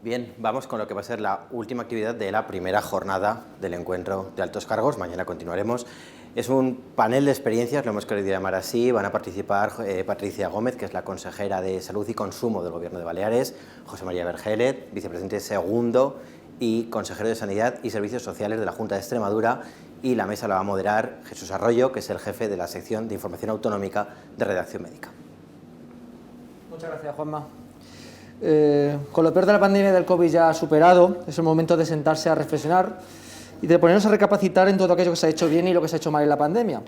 Bien, vamos con lo que va a ser la última actividad de la primera jornada del encuentro de altos cargos. Mañana continuaremos. Es un panel de experiencias, lo hemos querido llamar así. Van a participar Patricia Gómez, que es la consejera de Salud y Consumo del Gobierno de Baleares, José María Vergelet, vicepresidente segundo y consejero de Sanidad y Servicios Sociales de la Junta de Extremadura, y la mesa la va a moderar Jesús Arroyo, que es el jefe de la sección de Información Autonómica de Redacción Médica. Muchas gracias, Juanma. Con lo peor de la pandemia del COVID ya superado, es el momento de sentarse a reflexionar y de ponernos a recapacitar en todo aquello que se ha hecho bien y lo que se ha hecho mal en la pandemia.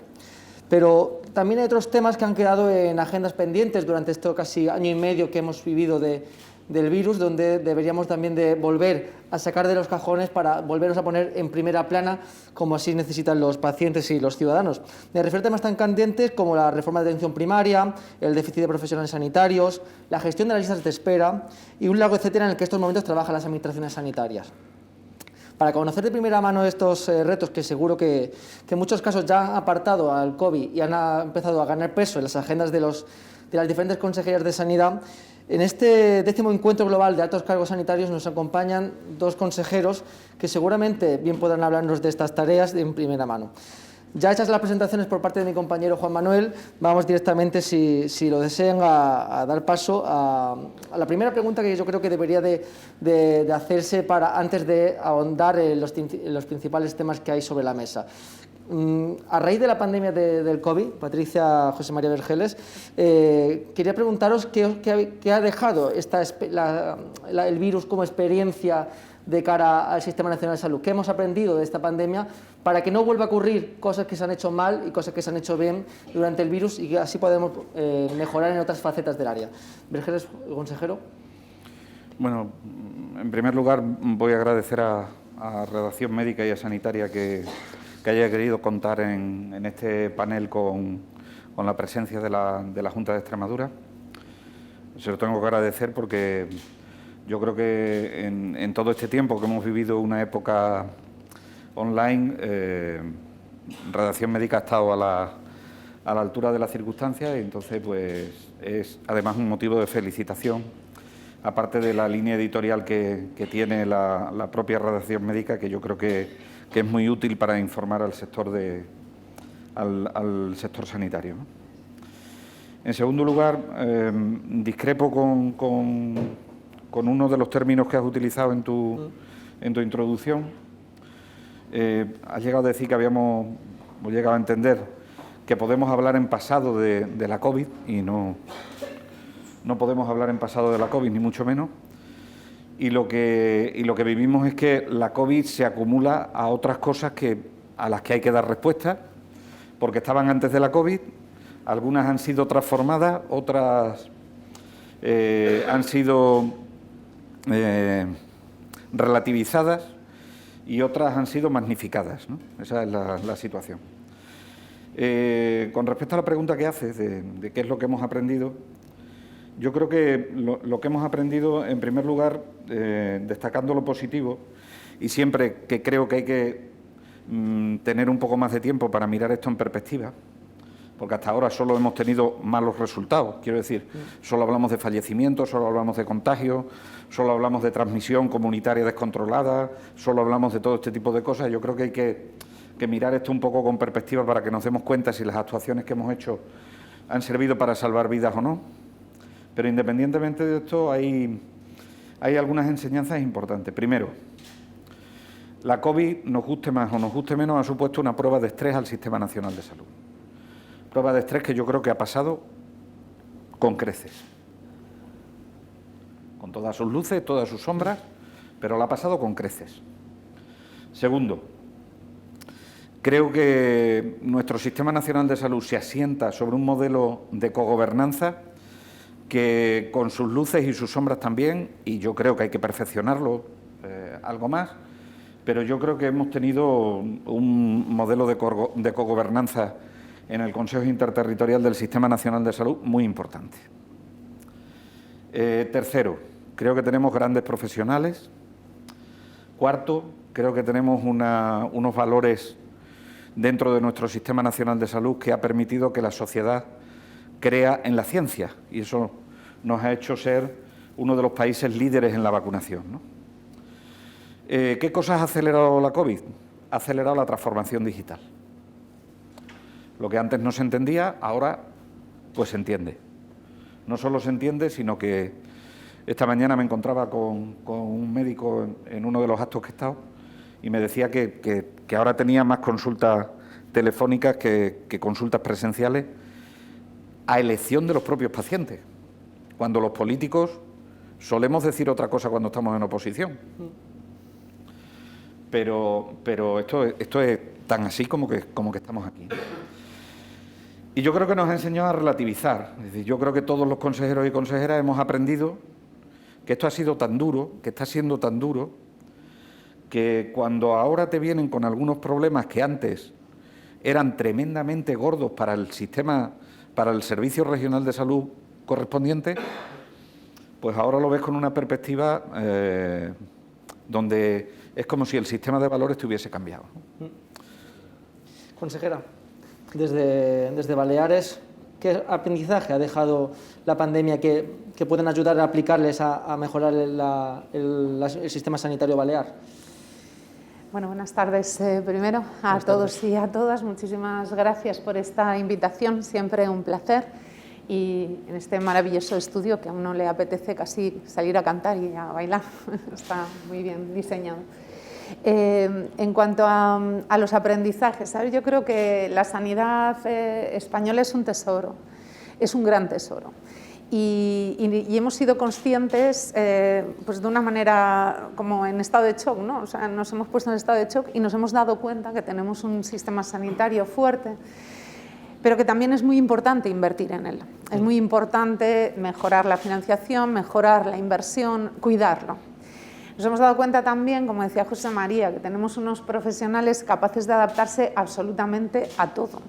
Pero también hay otros temas que han quedado en agendas pendientes durante este casi año y medio que hemos vivido del virus, donde deberíamos también de volver a sacar de los cajones para volvernos a poner en primera plana, como así necesitan los pacientes y los ciudadanos. Me refiero a temas tan candentes como la reforma de atención primaria, el déficit de profesionales sanitarios, la gestión de las listas de espera y un largo etcétera en el que en estos momentos trabajan las administraciones sanitarias. Para conocer de primera mano estos retos, que seguro que en muchos casos ya han apartado al COVID y han empezado a ganar peso en las agendas de las diferentes consejerías de sanidad, en este 10º encuentro global de altos cargos sanitarios nos acompañan dos consejeros que seguramente bien podrán hablarnos de estas tareas en primera mano. Ya hechas las presentaciones por parte de mi compañero Juan Manuel, vamos directamente, si lo desean, a dar paso a la primera pregunta que yo creo que debería de hacerse antes de ahondar en los principales temas que hay sobre la mesa. A raíz de la pandemia del COVID, Patricia, José María Vergeles, quería preguntaros qué ha dejado el virus como experiencia de cara al Sistema Nacional de Salud. ¿Qué hemos aprendido de esta pandemia para que no vuelva a ocurrir cosas que se han hecho mal y cosas que se han hecho bien durante el virus y que así podemos mejorar en otras facetas del área? Vergeles, consejero. Bueno, en primer lugar voy a agradecer a Redacción Médica y a Sanitaria que haya querido contar en este panel con la presencia de la Junta de Extremadura. Se lo tengo que agradecer porque yo creo que en todo este tiempo que hemos vivido una época online, Redacción Médica ha estado a la altura de las circunstancias y entonces pues es además un motivo de felicitación, aparte de la línea editorial que tiene la propia Redacción Médica, que yo creo que es muy útil para informar al sector al sector sanitario, ¿no? En segundo lugar, discrepo con uno de los términos que has utilizado en tu introducción. Has llegado a decir que hemos llegado a entender que podemos hablar en pasado de la COVID y no podemos hablar en pasado de la COVID, ni mucho menos. Y lo que vivimos es que la COVID se acumula a otras cosas a las que hay que dar respuesta, porque estaban antes de la COVID, algunas han sido transformadas, otras han sido relativizadas y otras han sido magnificadas, ¿no? Esa es la situación. Con respecto a la pregunta que haces de qué es lo que hemos aprendido, yo creo que lo que hemos aprendido, en primer lugar, destacando lo positivo, y siempre que creo que hay que tener un poco más de tiempo para mirar esto en perspectiva, porque hasta ahora solo hemos tenido malos resultados, quiero decir, solo hablamos de fallecimientos, solo hablamos de contagios, solo hablamos de transmisión comunitaria descontrolada, solo hablamos de todo este tipo de cosas. Yo creo que hay que mirar esto un poco con perspectiva para que nos demos cuenta si las actuaciones que hemos hecho han servido para salvar vidas o no. Pero independientemente de esto, hay algunas enseñanzas importantes. Primero, la COVID, nos guste más o nos guste menos, ha supuesto una prueba de estrés al Sistema Nacional de Salud. Prueba de estrés que yo creo que ha pasado con creces. Con todas sus luces, todas sus sombras, pero la ha pasado con creces. Segundo, creo que nuestro Sistema Nacional de Salud se asienta sobre un modelo de cogobernanza que con sus luces y sus sombras también, y yo creo que hay que perfeccionarlo algo más, pero yo creo que hemos tenido un modelo de cogobernanza en el Consejo Interterritorial del Sistema Nacional de Salud muy importante. Tercero, creo que tenemos grandes profesionales. Cuarto, creo que tenemos unos valores dentro de nuestro Sistema Nacional de Salud que ha permitido que la sociedad crea en la ciencia, y eso nos ha hecho ser uno de los países líderes en la vacunación, ¿no? ¿Qué cosas ha acelerado la COVID? Ha acelerado la transformación digital. Lo que antes no se entendía, ahora pues se entiende. No solo se entiende, sino que esta mañana me encontraba con un médico en uno de los actos que he estado y me decía que ahora tenía más consultas telefónicas que consultas presenciales a elección de los propios pacientes, cuando los políticos solemos decir otra cosa cuando estamos en oposición. Pero esto es tan así como que estamos aquí. Y yo creo que nos ha enseñado a relativizar. Es decir, yo creo que todos los consejeros y consejeras hemos aprendido que esto ha sido tan duro, que está siendo tan duro, que cuando ahora te vienen con algunos problemas que antes eran tremendamente gordos para el sistema, para el Servicio Regional de Salud correspondiente, pues ahora lo ves con una perspectiva donde es como si el sistema de valores estuviese cambiado. Consejera, desde Baleares, ¿qué aprendizaje ha dejado la pandemia que pueden ayudar a aplicarles a mejorar el sistema sanitario balear? Bueno, buenas tardes primero a todos y a todas. Muchísimas gracias por esta invitación, siempre un placer. Y en este maravilloso estudio que a uno le apetece casi salir a cantar y a bailar, está muy bien diseñado. En cuanto a los aprendizajes, ¿sabes? Yo creo que la sanidad española es un tesoro, es un gran tesoro. Y hemos sido conscientes pues de una manera como en estado de shock, ¿no? O sea, nos hemos puesto en estado de shock y nos hemos dado cuenta que tenemos un sistema sanitario fuerte, pero que también es muy importante invertir en él. Es muy importante mejorar la financiación, mejorar la inversión, cuidarlo. Nos hemos dado cuenta también, como decía José María, que tenemos unos profesionales capaces de adaptarse absolutamente a todo,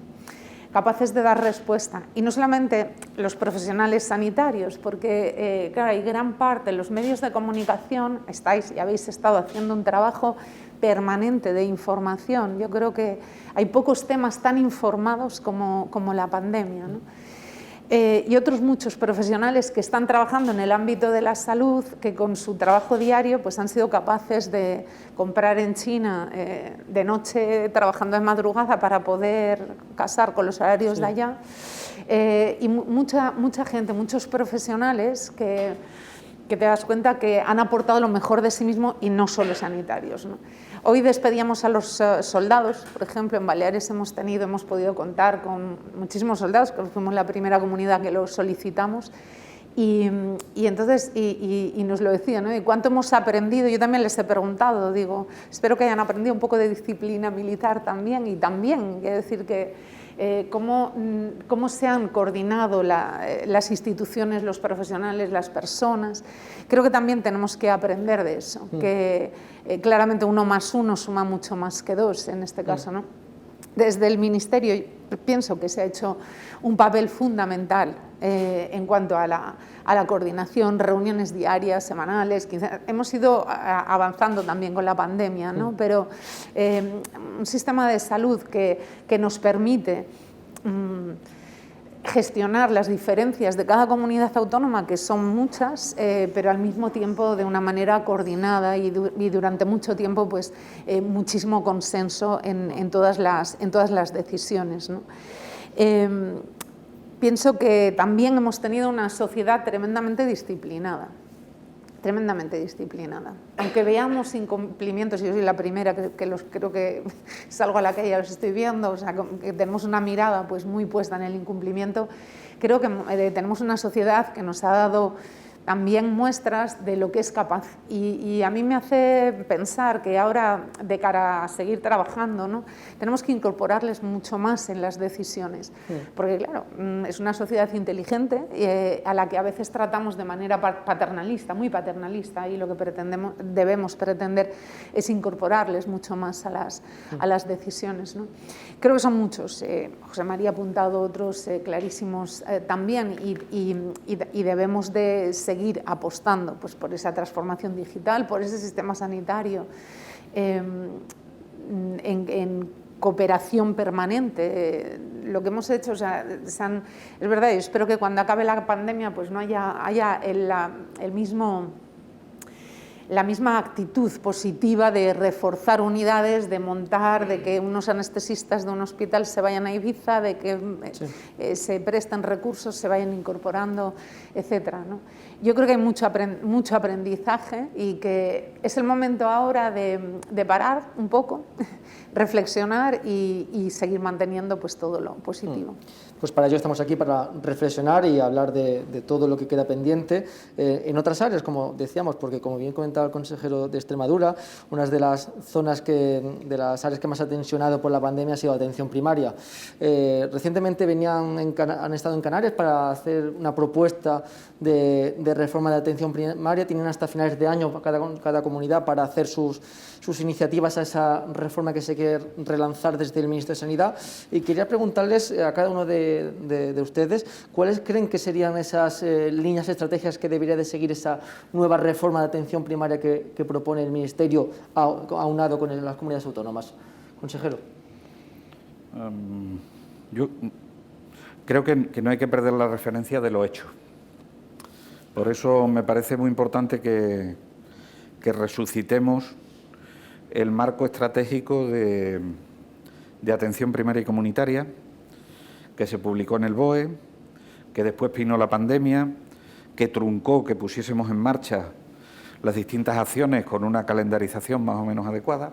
capaces de dar respuesta. Y no solamente los profesionales sanitarios, porque claro, hay gran parte de los medios de comunicación, estáis y habéis estado haciendo un trabajo permanente de información. Yo creo que hay pocos temas tan informados como la pandemia, ¿no? Y otros muchos profesionales que están trabajando en el ámbito de la salud, que con su trabajo diario pues han sido capaces de comprar en China de noche, trabajando de madrugada para poder casar con los horarios de allá. Y mucha gente, muchos profesionales que te das cuenta que han aportado lo mejor de sí mismos y no solo sanitarios, ¿no? Hoy despedíamos a los soldados, por ejemplo, en Baleares hemos podido contar con muchísimos soldados, que fuimos la primera comunidad que los solicitamos, y entonces nos lo decían, ¿no? ¿Y cuánto hemos aprendido? Yo también les he preguntado, digo, espero que hayan aprendido un poco de disciplina militar también, y también, quiero decir que cómo se han coordinado las instituciones, los profesionales, las personas. Creo que también tenemos que aprender de eso, que claramente 1 más 1 suma mucho más que 2 en este caso, ¿no? Desde el Ministerio pienso que se ha hecho un papel fundamental en cuanto a la coordinación, reuniones diarias, semanales, hemos ido avanzando también con la pandemia, ¿no? Pero un sistema de salud que nos permite gestionar las diferencias de cada comunidad autónoma, que son muchas, pero al mismo tiempo de una manera coordinada y durante mucho tiempo pues, muchísimo consenso en todas las decisiones, ¿no? Pienso que también hemos tenido una sociedad tremendamente disciplinada. Aunque veamos incumplimientos, y yo soy la primera que los creo que salgo a la calle y los estoy viendo, o sea, que tenemos una mirada pues muy puesta en el incumplimiento, creo que tenemos una sociedad que nos ha dado también muestras de lo que es capaz. Y a mí me hace pensar que ahora, de cara a seguir trabajando, ¿no? Tenemos que incorporarles mucho más en las decisiones. Sí. Porque, claro, es una sociedad inteligente a la que a veces tratamos de manera paternalista, muy paternalista, y lo que debemos pretender es incorporarles mucho más a las decisiones, ¿no? Creo que son muchos. José María ha apuntado otros clarísimos también, y debemos de seguir apostando pues, por esa transformación digital, por ese sistema sanitario cooperación permanente. Lo que hemos hecho, o sea, es verdad, yo espero que cuando acabe la pandemia pues no haya la misma actitud positiva de reforzar unidades, de montar, de que unos anestesistas de un hospital se vayan a Ibiza, de que se presten recursos, se vayan incorporando, etcétera, ¿no? Yo creo que hay mucho aprendizaje y que es el momento ahora de parar un poco, reflexionar y seguir manteniendo pues todo lo positivo. Pues para ello estamos aquí, para reflexionar y hablar de todo lo que queda pendiente en otras áreas, como decíamos, porque como bien comentaba el consejero de Extremadura, una de las zonas de las áreas que más ha tensionado por la pandemia ha sido la atención primaria. Recientemente han estado en Canarias para hacer una propuesta de reforma de atención primaria, tienen hasta finales de año cada comunidad para hacer sus iniciativas a esa reforma que se quiere relanzar desde el Ministerio de Sanidad, y quería preguntarles a cada uno de ustedes cuáles creen que serían esas líneas estratégicas que debería de seguir esa nueva reforma de atención primaria que propone el Ministerio aunado con las comunidades autónomas. Consejero. Yo creo que no hay que perder la referencia de lo hecho. Por eso me parece muy importante que resucitemos el marco estratégico de atención primaria y comunitaria, que se publicó en el BOE, que después vino la pandemia, que truncó que pusiésemos en marcha las distintas acciones con una calendarización más o menos adecuada.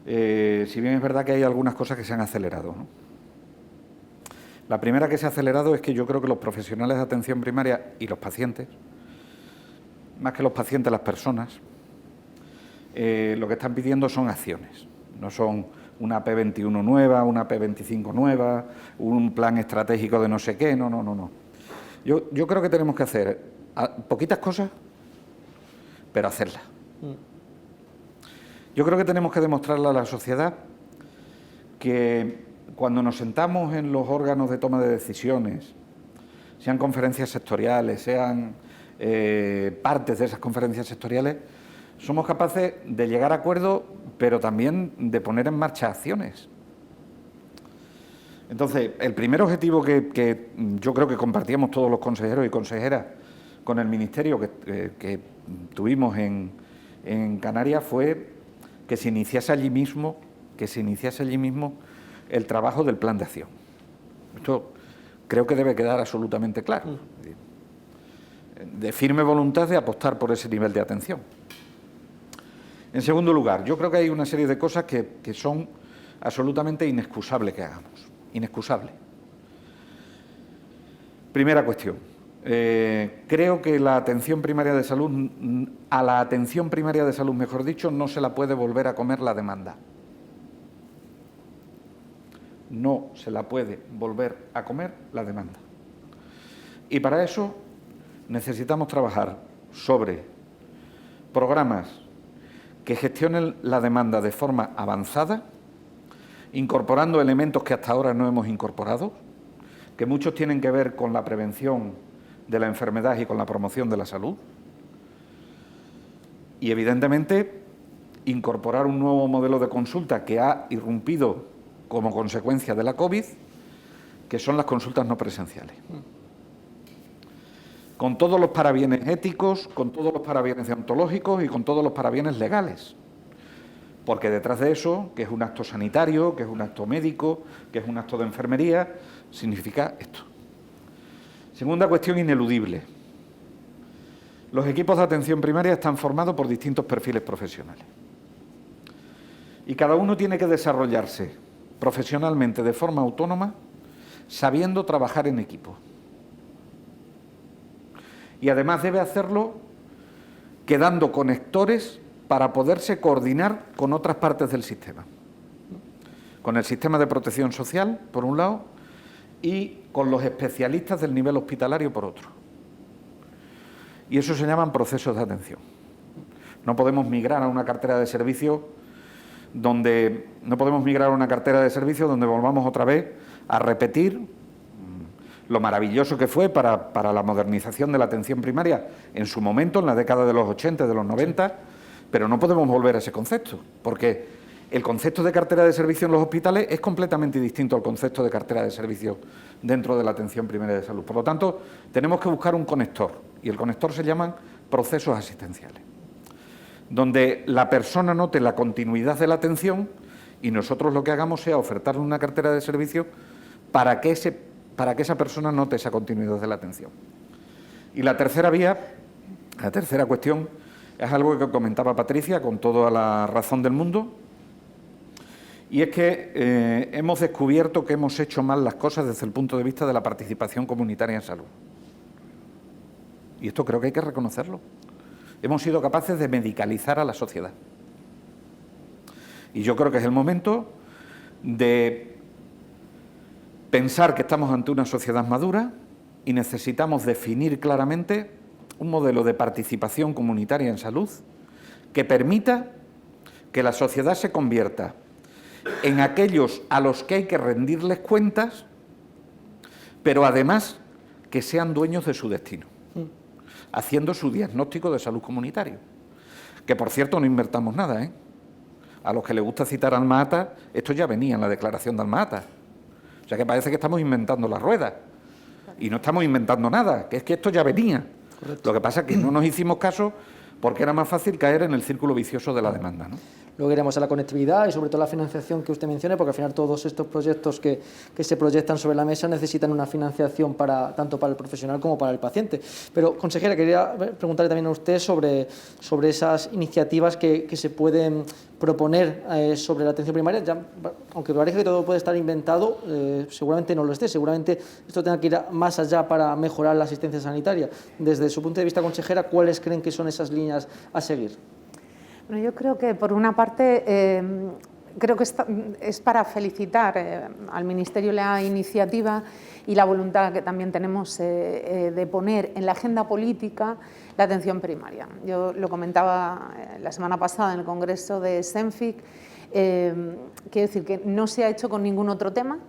Si bien es verdad que hay algunas cosas que se han acelerado, ¿no? La primera que se ha acelerado es que yo creo que los profesionales de atención primaria y los pacientes, más que los pacientes, las personas, lo que están pidiendo son acciones, no son una P21 nueva, una P25 nueva, un plan estratégico de no sé qué, no. Yo creo que tenemos que hacer poquitas cosas, pero hacerlas. Yo creo que tenemos que demostrarle a la sociedad que cuando nos sentamos en los órganos de toma de decisiones, sean conferencias sectoriales, sean partes de esas conferencias sectoriales, somos capaces de llegar a acuerdos, pero también de poner en marcha acciones. Entonces, el primer objetivo que yo creo que compartíamos todos los consejeros y consejeras con el Ministerio que tuvimos en Canarias fue que se iniciase allí mismo el trabajo del plan de acción. Esto creo que debe quedar absolutamente claro. De firme voluntad de apostar por ese nivel de atención. En segundo lugar, yo creo que hay una serie de cosas que son absolutamente inexcusables que hagamos. Inexcusable. Primera cuestión. Creo que la atención primaria de salud, a la atención primaria de salud, mejor dicho, no se la puede volver a comer la demanda. No se la puede volver a comer la demanda. Y para eso necesitamos trabajar sobre programas que gestionen la demanda de forma avanzada, incorporando elementos que hasta ahora no hemos incorporado, que muchos tienen que ver con la prevención de la enfermedad y con la promoción de la salud. Y, evidentemente, incorporar un nuevo modelo de consulta que ha irrumpido como consecuencia de la COVID, que son las consultas no presenciales. Con todos los parabienes éticos, con todos los parabienes deontológicos y con todos los parabienes legales. Porque detrás de eso, que es un acto sanitario, que es un acto médico, que es un acto de enfermería, significa esto. Segunda cuestión ineludible. Los equipos de atención primaria están formados por distintos perfiles profesionales. Y cada uno tiene que desarrollarse profesionalmente de forma autónoma, sabiendo trabajar en equipo. Y además debe hacerlo quedando conectores para poderse coordinar con otras partes del sistema. Con el sistema de protección social, por un lado, y con los especialistas del nivel hospitalario, por otro. Y eso se llaman procesos de atención. No podemos migrar a una cartera de servicios donde volvamos otra vez a repetir lo maravilloso que fue para la modernización de la atención primaria en su momento, en la década de los 80, de los 90, pero no podemos volver a ese concepto, porque el concepto de cartera de servicio en los hospitales es completamente distinto al concepto de cartera de servicio dentro de la atención primaria de salud. Por lo tanto, tenemos que buscar un conector, y el conector se llaman procesos asistenciales, donde la persona note la continuidad de la atención y nosotros lo que hagamos sea ofertarle una cartera de servicio para que esa persona note esa continuidad de la atención. Y la tercera vía, la tercera cuestión, es algo que comentaba Patricia con toda la razón del mundo, y es que hemos descubierto que hemos hecho mal las cosas desde el punto de vista de la participación comunitaria en salud. Y esto creo que hay que reconocerlo. Hemos sido capaces de medicalizar a la sociedad. Y yo creo que es el momento de pensar que estamos ante una sociedad madura y necesitamos definir claramente un modelo de participación comunitaria en salud que permita que la sociedad se convierta en aquellos a los que hay que rendirles cuentas, pero además que sean dueños de su destino, haciendo su diagnóstico de salud comunitario. Que, por cierto, no inventamos nada, ¿eh? A los que les gusta citar a Alma Ata, esto ya venía en la declaración de Alma Ata. O sea que parece que estamos inventando la rueda. Y no estamos inventando nada, que es que esto ya venía. Correcto. Lo que pasa es que no nos hicimos caso porque era más fácil caer en el círculo vicioso de la demanda, ¿no? Luego iremos a la conectividad y sobre todo la financiación que usted menciona, porque al final todos estos proyectos que se proyectan sobre la mesa necesitan una financiación tanto para el profesional como para el paciente. Pero, consejera, quería preguntarle también a usted sobre esas iniciativas que se pueden proponer sobre la atención primaria. Ya, aunque parece que todo puede estar inventado, seguramente no lo esté, seguramente esto tenga que ir más allá para mejorar la asistencia sanitaria. Desde su punto de vista, consejera, ¿cuáles creen que son esas líneas a seguir? Bueno, yo creo que, por una parte, creo que es para felicitar al Ministerio la iniciativa y la voluntad que también tenemos de poner en la agenda política la atención primaria. Yo lo comentaba la semana pasada en el Congreso de SENFIC, quiero decir que no se ha hecho con ningún otro tema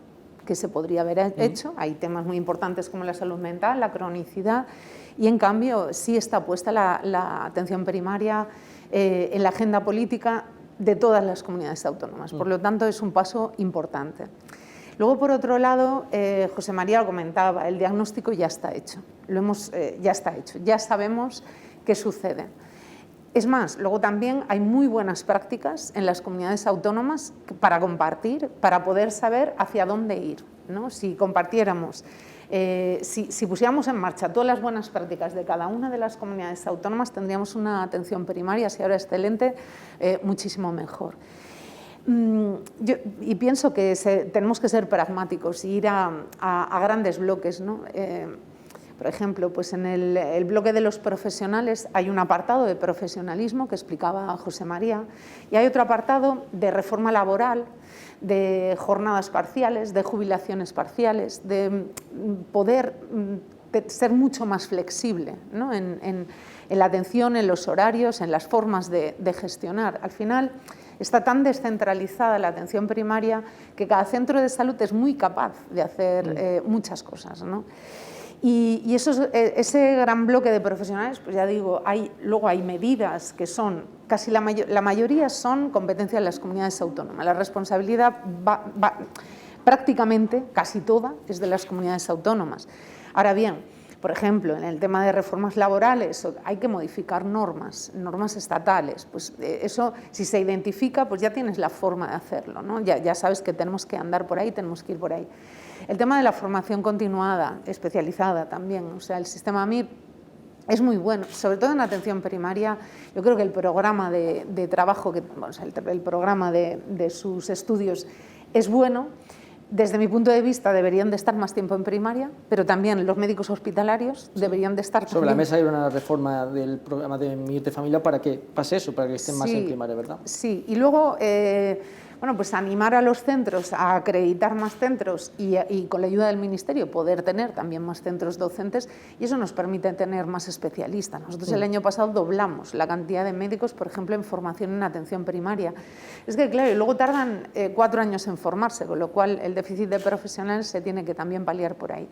que se podría haber hecho. Hay temas muy importantes como la salud mental, la cronicidad, y en cambio sí está puesta la atención primaria en la agenda política de todas las comunidades autónomas. Por lo tanto, es un paso importante. Luego, por otro lado, José María lo comentaba, el diagnóstico ya está hecho. Ya está hecho, ya sabemos qué sucede. Es más, luego también hay muy buenas prácticas en las comunidades autónomas para compartir, para poder saber hacia dónde ir, ¿no? Si compartiéramos, si pusiéramos en marcha todas las buenas prácticas de cada una de las comunidades autónomas, tendríamos una atención primaria, si ahora excelente, muchísimo mejor. Y pienso que tenemos que ser pragmáticos y ir a grandes bloques, ¿no? Por ejemplo, pues en el bloque de los profesionales hay un apartado de profesionalismo que explicaba José María, y hay otro apartado de reforma laboral, de jornadas parciales, de jubilaciones parciales, de poder ser mucho más flexible, ¿no? en la atención, en los horarios, en las formas de gestionar. Al final está tan descentralizada la atención primaria que cada centro de salud es muy capaz de hacer muchas cosas, ¿no? Y ese gran bloque de profesionales, pues ya digo, luego hay medidas que son, casi la mayoría son competencia de las comunidades autónomas. La responsabilidad prácticamente, casi toda, es de las comunidades autónomas. Ahora bien, por ejemplo, en el tema de reformas laborales hay que modificar normas estatales. Pues eso, si se identifica, pues ya tienes la forma de hacerlo, ¿no? Ya sabes que tenemos que andar por ahí, tenemos que ir por ahí. El tema de la formación continuada, especializada también, o sea, el sistema MIR es muy bueno, sobre todo en atención primaria. Yo creo que el programa de trabajo, el programa de sus estudios es bueno. Desde mi punto de vista deberían de estar más tiempo en primaria, pero también los médicos hospitalarios deberían de estar... Sobre la mesa hay una reforma del programa de MIR de familia para que pase eso, para que estén más en primaria, ¿verdad? Sí, y luego... bueno, pues animar a los centros a acreditar más centros y con la ayuda del Ministerio poder tener también más centros docentes, y eso nos permite tener más especialistas. Nosotros el año pasado doblamos la cantidad de médicos, por ejemplo, en formación en atención primaria. Es que, claro, y luego tardan 4 años en formarse, con lo cual el déficit de profesionales se tiene que también paliar por ahí.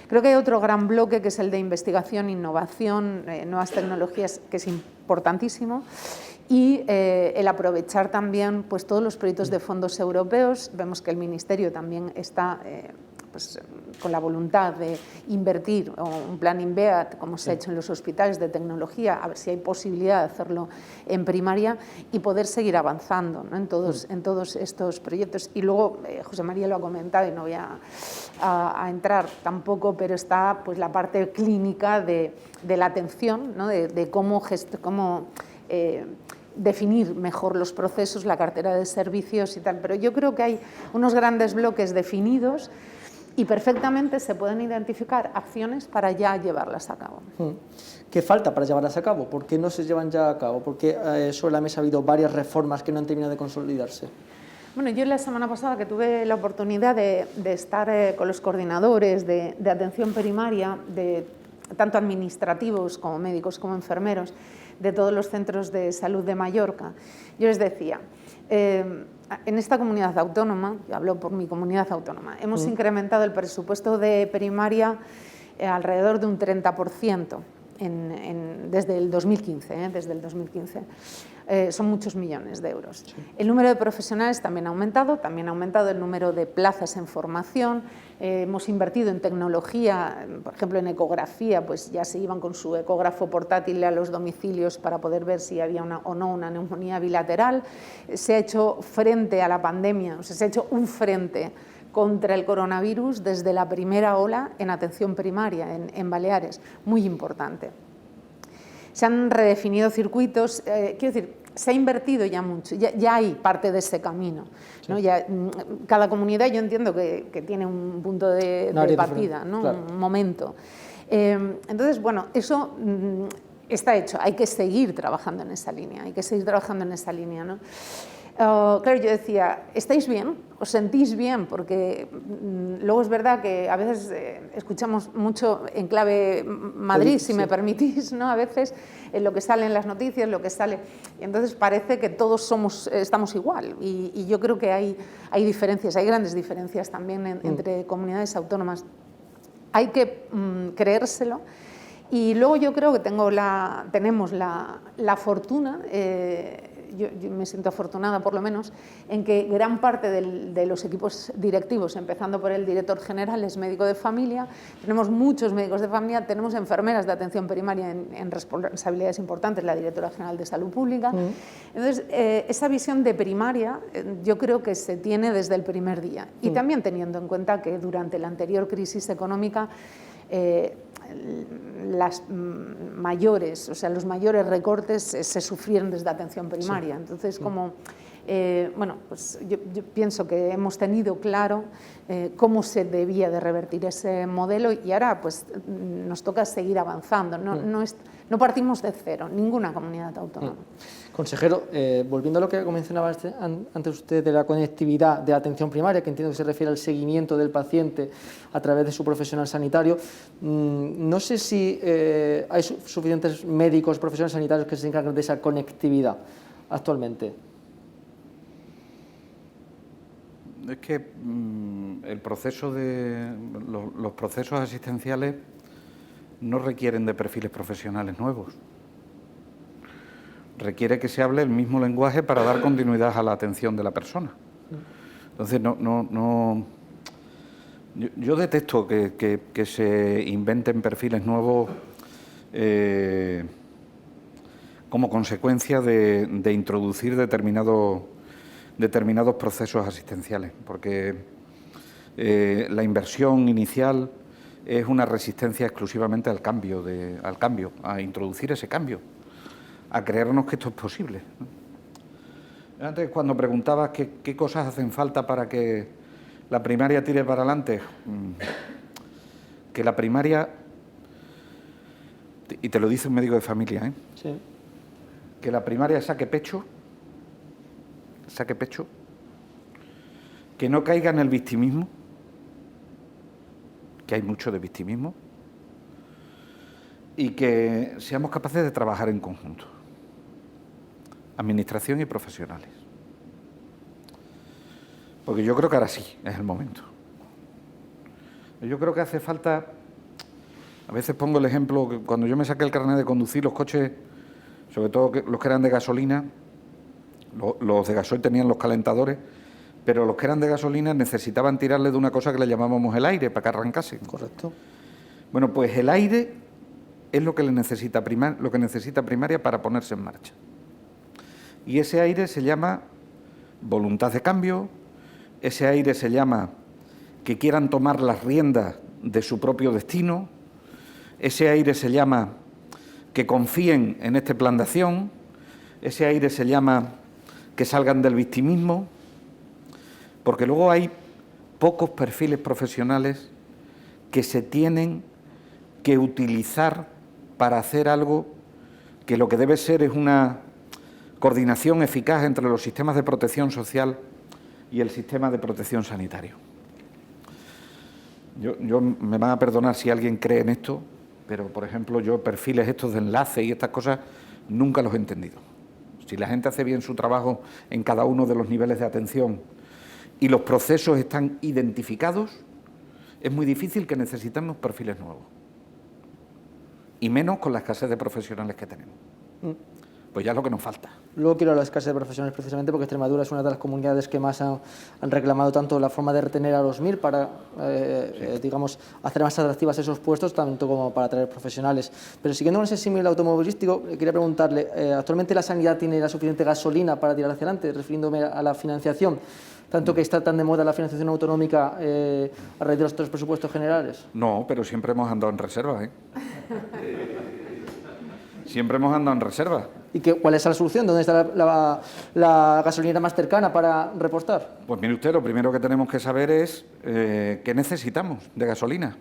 Creo que hay otro gran bloque que es el de investigación, innovación, nuevas tecnologías, que es importantísimo. y el aprovechar también pues, todos los proyectos de fondos europeos. Vemos que el Ministerio también está pues, con la voluntad de invertir, o un plan INVEAT, como se ha hecho en los hospitales de tecnología, a ver si hay posibilidad de hacerlo en primaria y poder seguir avanzando, ¿no? en todos estos proyectos. Y luego, José María lo ha comentado y no voy a entrar tampoco, pero está pues, la parte clínica de la atención, ¿no? de cómo definir mejor los procesos, la cartera de servicios y tal. Pero yo creo que hay unos grandes bloques definidos y perfectamente se pueden identificar acciones para ya llevarlas a cabo. ¿Qué falta para llevarlas a cabo? ¿Por qué no se llevan ya a cabo? Porque sobre la mesa ha habido varias reformas que no han terminado de consolidarse. Bueno, yo la semana pasada que tuve la oportunidad de estar con los coordinadores de atención primaria, tanto administrativos como médicos como enfermeros, de todos los centros de salud de Mallorca, yo les decía, en esta comunidad autónoma, yo hablo por mi comunidad autónoma, hemos incrementado el presupuesto de primaria alrededor de un 30% desde el 2015. Son muchos millones de euros. Sí. El número de profesionales también ha aumentado el número de plazas en formación, hemos invertido en tecnología, por ejemplo en ecografía, pues ya se iban con su ecógrafo portátil a los domicilios para poder ver si había o no una neumonía bilateral. Se ha hecho frente a la pandemia, o sea, se ha hecho un frente contra el coronavirus desde la primera ola en atención primaria en Baleares, muy importante. Se han redefinido circuitos, quiero decir, se ha invertido ya mucho, ya hay parte de ese camino, ¿no? Ya, cada comunidad yo entiendo que tiene un punto de partida, ¿no? Claro. Un momento. Entonces, bueno, eso está hecho, hay que seguir trabajando en esa línea, ¿no? Claro, yo decía, ¿estáis bien? ¿Os sentís bien? Porque luego es verdad que a veces escuchamos mucho en clave Madrid, si me permitís, ¿no? A veces lo que sale en las noticias, lo que sale... Y entonces parece que todos estamos igual. Y yo creo que hay diferencias, hay grandes diferencias también entre comunidades autónomas. Hay que creérselo. Y luego yo creo que tenemos la fortuna... Yo me siento afortunada, por lo menos, en que gran parte de los equipos directivos, empezando por el director general, es médico de familia, tenemos muchos médicos de familia, tenemos enfermeras de atención primaria en responsabilidades importantes, la directora general de Salud Pública. Entonces, esa visión de primaria yo creo que se tiene desde el primer día. Y también teniendo en cuenta que durante la anterior crisis económica, los mayores recortes se sufrieron desde atención primaria. Entonces, bueno, pues yo pienso que hemos tenido claro cómo se debía de revertir ese modelo y ahora pues nos toca seguir avanzando. No partimos de cero, ninguna comunidad autónoma. Consejero, volviendo a lo que mencionaba antes usted de la conectividad de atención primaria, que entiendo que se refiere al seguimiento del paciente a través de su profesional sanitario, no sé si hay suficientes médicos, profesionales sanitarios que se encargan de esa conectividad actualmente. Es que el proceso los procesos asistenciales no requieren de perfiles profesionales nuevos. Requiere que se hable el mismo lenguaje para dar continuidad a la atención de la persona. Entonces, yo detesto que se inventen perfiles nuevos como consecuencia de introducir determinados procesos asistenciales, porque la inversión inicial es una resistencia exclusivamente al cambio, a introducir ese cambio, a creernos que esto es posible. Antes, cuando preguntabas qué cosas hacen falta para que la primaria tire para adelante, que la primaria, y te lo dice un médico de familia, sí, que la primaria saque pecho, que no caiga en el victimismo, que hay mucho de victimismo, y que seamos capaces de trabajar en conjunto, administración y profesionales. Porque yo creo que ahora sí es el momento. Yo creo que hace falta, a veces pongo el ejemplo, que cuando yo me saqué el carnet de conducir, los coches sobre todo los que eran de gasolina. Los de gasoil tenían los calentadores, pero los que eran de gasolina necesitaban tirarle de una cosa que le llamábamos el aire para que arrancase. Correcto. Bueno, pues el aire es lo que necesita primaria para ponerse en marcha. Y ese aire se llama voluntad de cambio, ese aire se llama que quieran tomar las riendas de su propio destino, ese aire se llama que confíen en este plan de acción, ese aire se llama que salgan del victimismo, porque luego hay pocos perfiles profesionales que se tienen que utilizar para hacer algo que lo que debe ser es una coordinación eficaz entre los sistemas de protección social y el sistema de protección sanitario. Me van a perdonar si alguien cree en esto, pero, por ejemplo, yo perfiles estos de enlace y estas cosas nunca los he entendido. Si la gente hace bien su trabajo en cada uno de los niveles de atención y los procesos están identificados, es muy difícil que necesitemos perfiles nuevos. Y menos con la escasez de profesionales que tenemos. Pues ya es lo que nos falta. Luego quiero hablar de la escasez de profesionales precisamente porque Extremadura es una de las comunidades que más han reclamado tanto la forma de retener a los MIR para, digamos, hacer más atractivas esos puestos, tanto como para atraer profesionales. Pero siguiendo con ese símil automovilístico, quería preguntarle, ¿actualmente la sanidad tiene la suficiente gasolina para tirar hacia adelante? Refiriéndome a la financiación, tanto que está tan de moda la financiación autonómica a raíz de los 3 presupuestos generales. No, pero siempre hemos andado en reserva, ¿eh? Siempre hemos andado en reserva. ¿Y cuál es la solución? ¿Dónde está la gasolinera más cercana para repostar? Pues mire usted, lo primero que tenemos que saber es qué necesitamos de gasolina.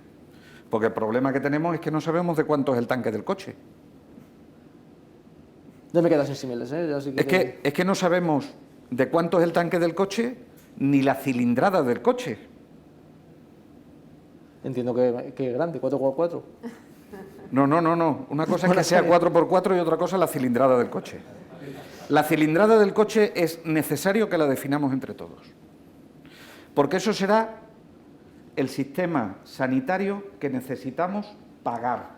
Porque el problema que tenemos es que no sabemos de cuánto es el tanque del coche. No me quedas sin símiles, ¿eh? Es que no sabemos de cuánto es el tanque del coche ni la cilindrada del coche. Entiendo que es grande, 4x4. No. Una cosa es que sea 4x4 y otra cosa es la cilindrada del coche. La cilindrada del coche es necesario que la definamos entre todos. Porque eso será el sistema sanitario que necesitamos pagar.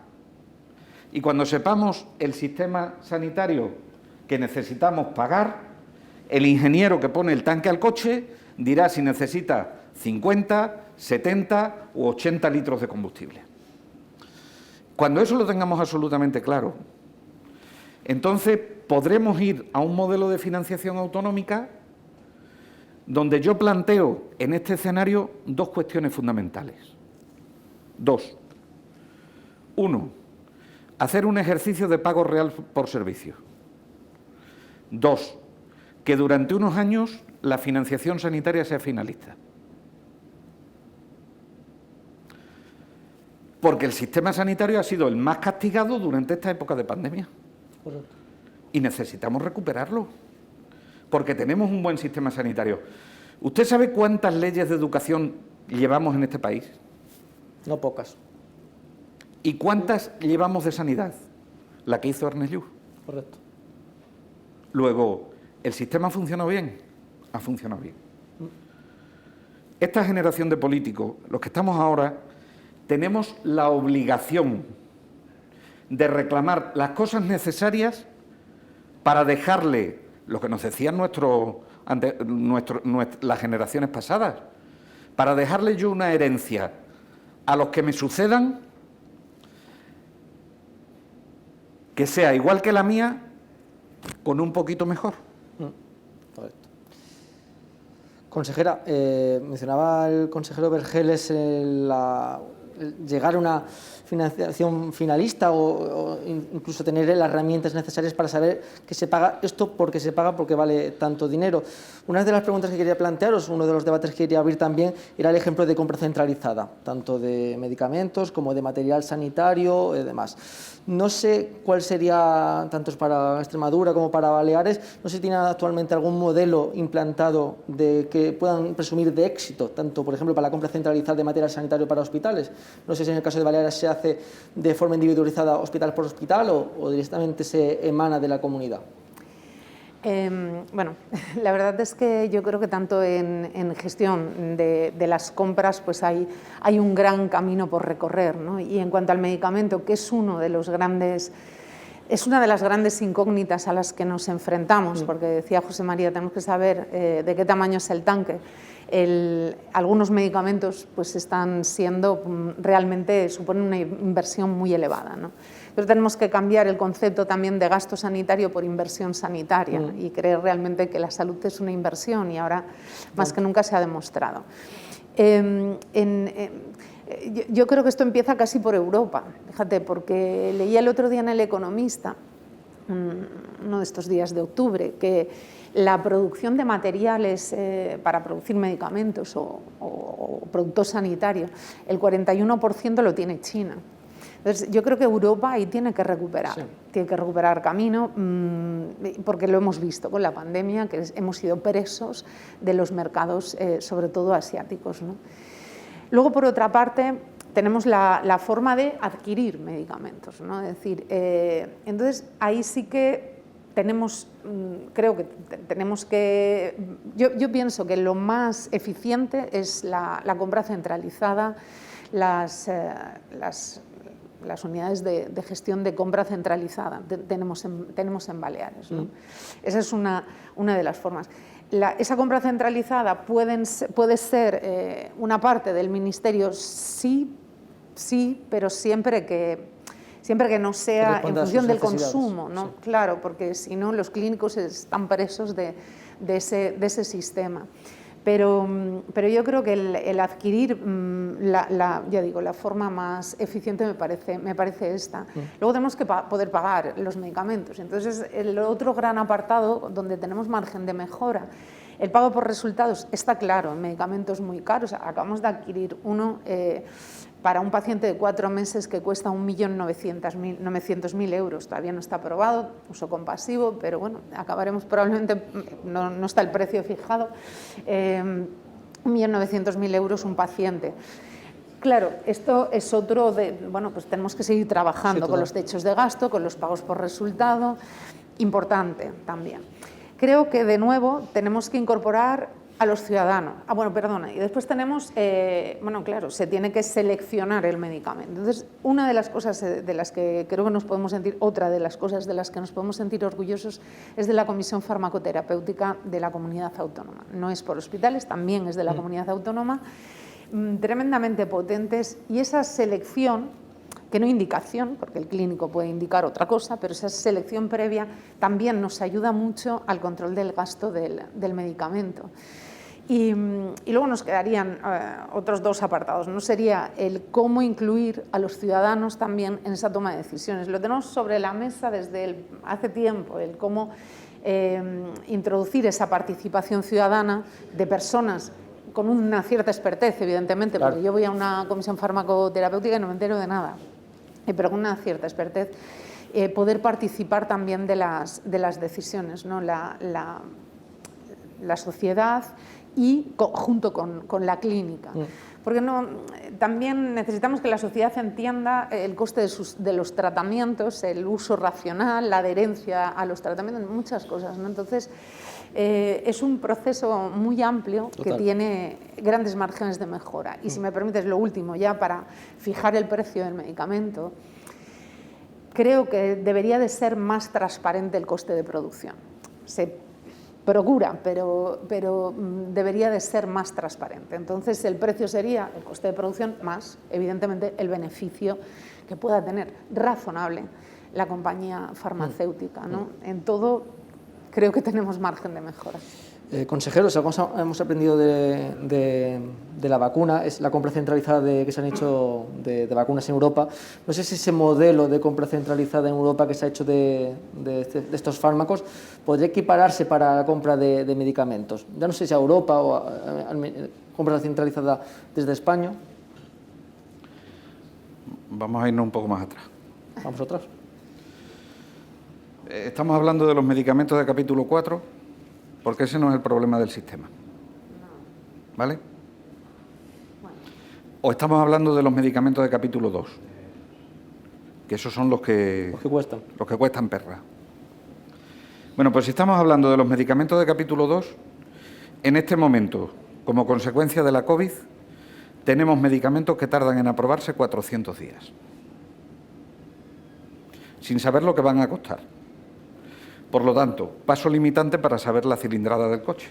Y cuando sepamos el sistema sanitario que necesitamos pagar, el ingeniero que pone el tanque al coche dirá si necesita 50, 70 u 80 litros de combustible. Cuando eso lo tengamos absolutamente claro, entonces podremos ir a un modelo de financiación autonómica donde yo planteo en este escenario 2 cuestiones fundamentales. 2. 1. Hacer un ejercicio de pago real por servicio. 2. Que durante unos años la financiación sanitaria sea finalista. Porque el sistema sanitario ha sido el más castigado durante esta época de pandemia. Correcto. Y necesitamos recuperarlo, porque tenemos un buen sistema sanitario. ¿Usted sabe cuántas leyes de educación llevamos en este país? No pocas. ¿Y cuántas llevamos de sanidad? La que hizo Ernest Lluch. Correcto. Luego, ¿el sistema ha funcionado bien? Ha funcionado bien. Esta generación de políticos, los que estamos ahora, tenemos la obligación de reclamar las cosas necesarias para dejarle lo que nos decían las generaciones pasadas, para dejarle yo una herencia a los que me sucedan que sea igual que la mía, con un poquito mejor. Correcto. Consejera, mencionaba el consejero Vergeles llegar a una financiación finalista o incluso tener las herramientas necesarias para saber que se paga esto porque se paga porque vale tanto dinero. Una de las preguntas que quería plantearos, uno de los debates que quería abrir también, era el ejemplo de compra centralizada, tanto de medicamentos como de material sanitario y demás. No sé cuál sería, tanto para Extremadura como para Baleares, no sé si tienen actualmente algún modelo implantado de que puedan presumir de éxito, tanto por ejemplo para la compra centralizada de material sanitario para hospitales. No sé si en el caso de Baleares se hace de forma individualizada hospital por hospital o directamente se emana de la comunidad. Bueno, la verdad es que yo creo que tanto en gestión de las compras pues hay un gran camino por recorrer, ¿no? Y en cuanto al medicamento, que es uno de los grandes Es una de las grandes incógnitas a las que nos enfrentamos, porque decía José María, tenemos que saber de qué tamaño es el tanque. Algunos medicamentos pues están siendo realmente, suponen una inversión muy elevada, ¿no? Pero tenemos que cambiar el concepto también de gasto sanitario por inversión sanitaria y creer realmente que la salud es una inversión, y ahora más que nunca se ha demostrado. Yo creo que esto empieza casi por Europa, fíjate, porque leía el otro día en El Economista, uno de estos días de octubre, que la producción de materiales para producir medicamentos o productos sanitarios, el 41% lo tiene China. Entonces, yo creo que Europa ahí tiene que recuperar camino, porque lo hemos visto con la pandemia, que hemos sido presos de los mercados, sobre todo asiáticos, ¿no? Luego, por otra parte, tenemos la forma de adquirir medicamentos, ¿no? Es decir, entonces ahí sí que tenemos, creo que tenemos que... Yo pienso que lo más eficiente es la compra centralizada, las unidades de gestión de compra centralizada tenemos en Baleares, ¿no? Esa es una de las formas. Esa compra centralizada puede ser una parte del Ministerio, sí, pero siempre que no sea en función del consumo, ¿no? Sí. Claro, porque si no los clínicos están presos de ese sistema. Pero yo creo que el adquirir, ya digo, la forma más eficiente me parece esta. Luego tenemos que poder pagar los medicamentos. Entonces, el otro gran apartado donde tenemos margen de mejora, el pago por resultados, está claro, en medicamentos muy caros. Acabamos de adquirir uno para un paciente de 4 meses que cuesta 1.900.000 euros. Todavía no está aprobado, uso compasivo, pero bueno, acabaremos probablemente, no está el precio fijado, 1.900.000 euros un paciente. Claro, esto es otro de, bueno, pues tenemos que seguir trabajando con los techos de gasto, con los pagos por resultado, importante también. Creo que de nuevo tenemos que incorporar a los ciudadanos. Y después tenemos, bueno, claro, se tiene que seleccionar el medicamento. Entonces, una de las cosas de las que creo que nos podemos sentir, otra de las cosas de las que nos podemos sentir orgullosos es de la Comisión Farmacoterapéutica de la Comunidad Autónoma. No es por hospitales, también es de la Comunidad Autónoma, tremendamente potentes, y esa selección, que no indicación, porque el clínico puede indicar otra cosa, pero esa selección previa también nos ayuda mucho al control del gasto del medicamento. Y luego nos quedarían otros dos apartados, ¿no? Sería el cómo incluir a los ciudadanos también en esa toma de decisiones. Lo tenemos sobre la mesa desde hace tiempo, el cómo introducir esa participación ciudadana de personas con una cierta expertez, evidentemente, claro, porque yo voy a una comisión farmacoterapéutica y no me entero de nada, pero con una cierta expertez, poder participar también de las decisiones, ¿no? La sociedad y junto con la clínica. Porque también necesitamos que la sociedad entienda el coste de los tratamientos, el uso racional, la adherencia a los tratamientos, muchas cosas, ¿no? Entonces, es un proceso muy amplio. Total. Que tiene grandes márgenes de mejora. Y si me permites, lo último, ya para fijar el precio del medicamento, creo que debería de ser más transparente el coste de producción. Se procura, pero debería de ser más transparente. Entonces, el precio sería el coste de producción más, evidentemente, el beneficio que pueda tener razonable la compañía farmacéutica, ¿no? En todo, creo que tenemos margen de mejora. Consejeros, hemos aprendido de la vacuna, es la compra centralizada que se han hecho de vacunas en Europa. No sé si ese modelo de compra centralizada en Europa que se ha hecho de estos fármacos podría equipararse para la compra de medicamentos. Ya no sé si a Europa o a compra centralizada desde España. Vamos a irnos un poco más atrás. Vamos atrás. Estamos hablando de los medicamentos de capítulo 4, porque ese no es el problema del sistema. ¿Vale? O estamos hablando de los medicamentos de capítulo 2, que esos son los que cuestan. Los que cuestan perra. Bueno, pues si estamos hablando de los medicamentos de capítulo 2, en este momento, como consecuencia de la COVID, tenemos medicamentos que tardan en aprobarse 400 días. sin saber lo que van a costar. Por lo tanto, paso limitante para saber la cilindrada del coche.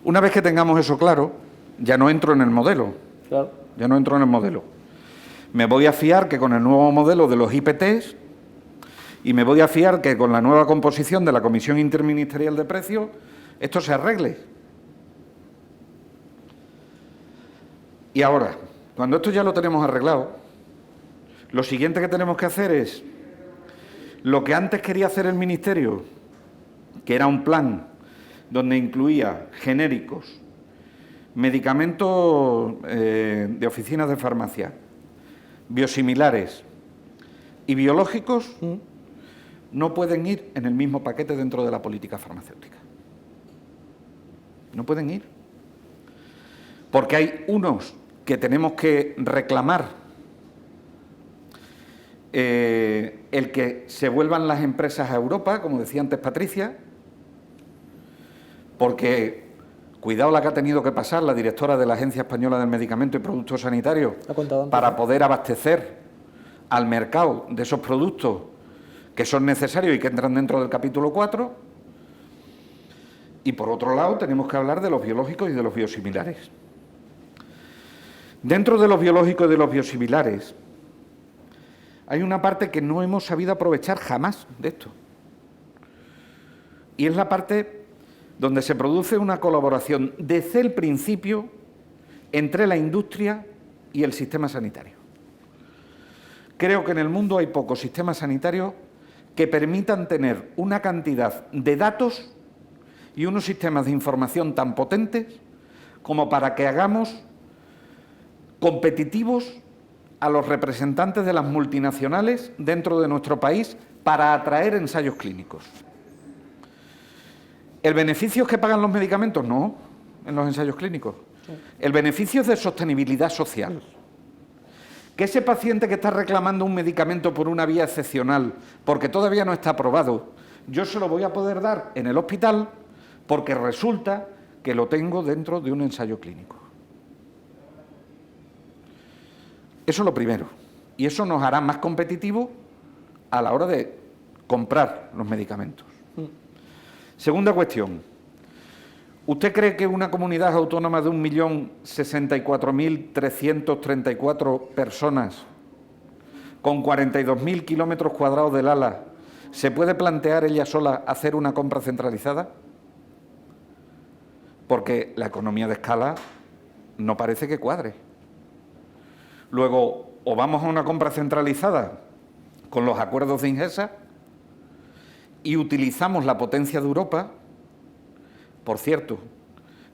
Una vez que tengamos eso claro, ya no entro en el modelo. Claro. Ya no entro en el modelo. Me voy a fiar que con el nuevo modelo de los IPTs y me voy a fiar que con la nueva composición de la Comisión Interministerial de Precios esto se arregle. Y ahora, cuando esto ya lo tenemos arreglado, lo siguiente que tenemos que hacer es lo que antes quería hacer el Ministerio, que era un plan donde incluía genéricos, medicamentos de oficinas de farmacia, biosimilares y biológicos, no pueden ir en el mismo paquete dentro de la política farmacéutica. No pueden ir. Porque hay unos que tenemos que reclamar el que se vuelvan las empresas a Europa, como decía antes Patricia, porque cuidado la que ha tenido que pasar la directora de la Agencia Española del Medicamento y Productos Sanitarios para poder abastecer al mercado de esos productos que son necesarios y que entran dentro del capítulo 4. Y por otro lado tenemos que hablar de los biológicos y de los biosimilares. Dentro de los biológicos y de los biosimilares hay una parte que no hemos sabido aprovechar jamás de esto. Y es la parte donde se produce una colaboración desde el principio entre la industria y el sistema sanitario. Creo que en el mundo hay pocos sistemas sanitarios que permitan tener una cantidad de datos y unos sistemas de información tan potentes como para que hagamos competitivos a los representantes de las multinacionales dentro de nuestro país para atraer ensayos clínicos. ¿El beneficio es que pagan los medicamentos? No, en los ensayos clínicos. El beneficio es de sostenibilidad social. Que ese paciente que está reclamando un medicamento por una vía excepcional, porque todavía no está aprobado, yo se lo voy a poder dar en el hospital porque resulta que lo tengo dentro de un ensayo clínico. Eso es lo primero. Y eso nos hará más competitivos a la hora de comprar los medicamentos. Segunda cuestión. ¿Usted cree que una comunidad autónoma de 1.064.334 personas con 42.000 kilómetros cuadrados del ALA se puede plantear ella sola hacer una compra centralizada? Porque la economía de escala no parece que cuadre. Luego, o vamos a una compra centralizada con los acuerdos de Ingesa y utilizamos la potencia de Europa, por cierto,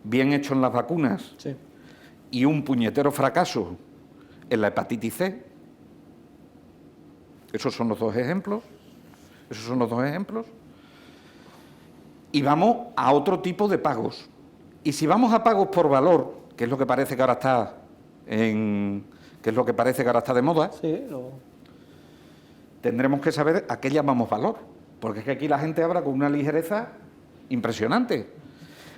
bien hecho en las vacunas, Sí. y un puñetero fracaso en la hepatitis C. Esos son los dos ejemplos. Y vamos a otro tipo de pagos. Y si vamos a pagos por valor, que es lo que parece que ahora está de moda, Sí, tendremos que saber a qué llamamos valor. Porque es que aquí la gente habla con una ligereza impresionante.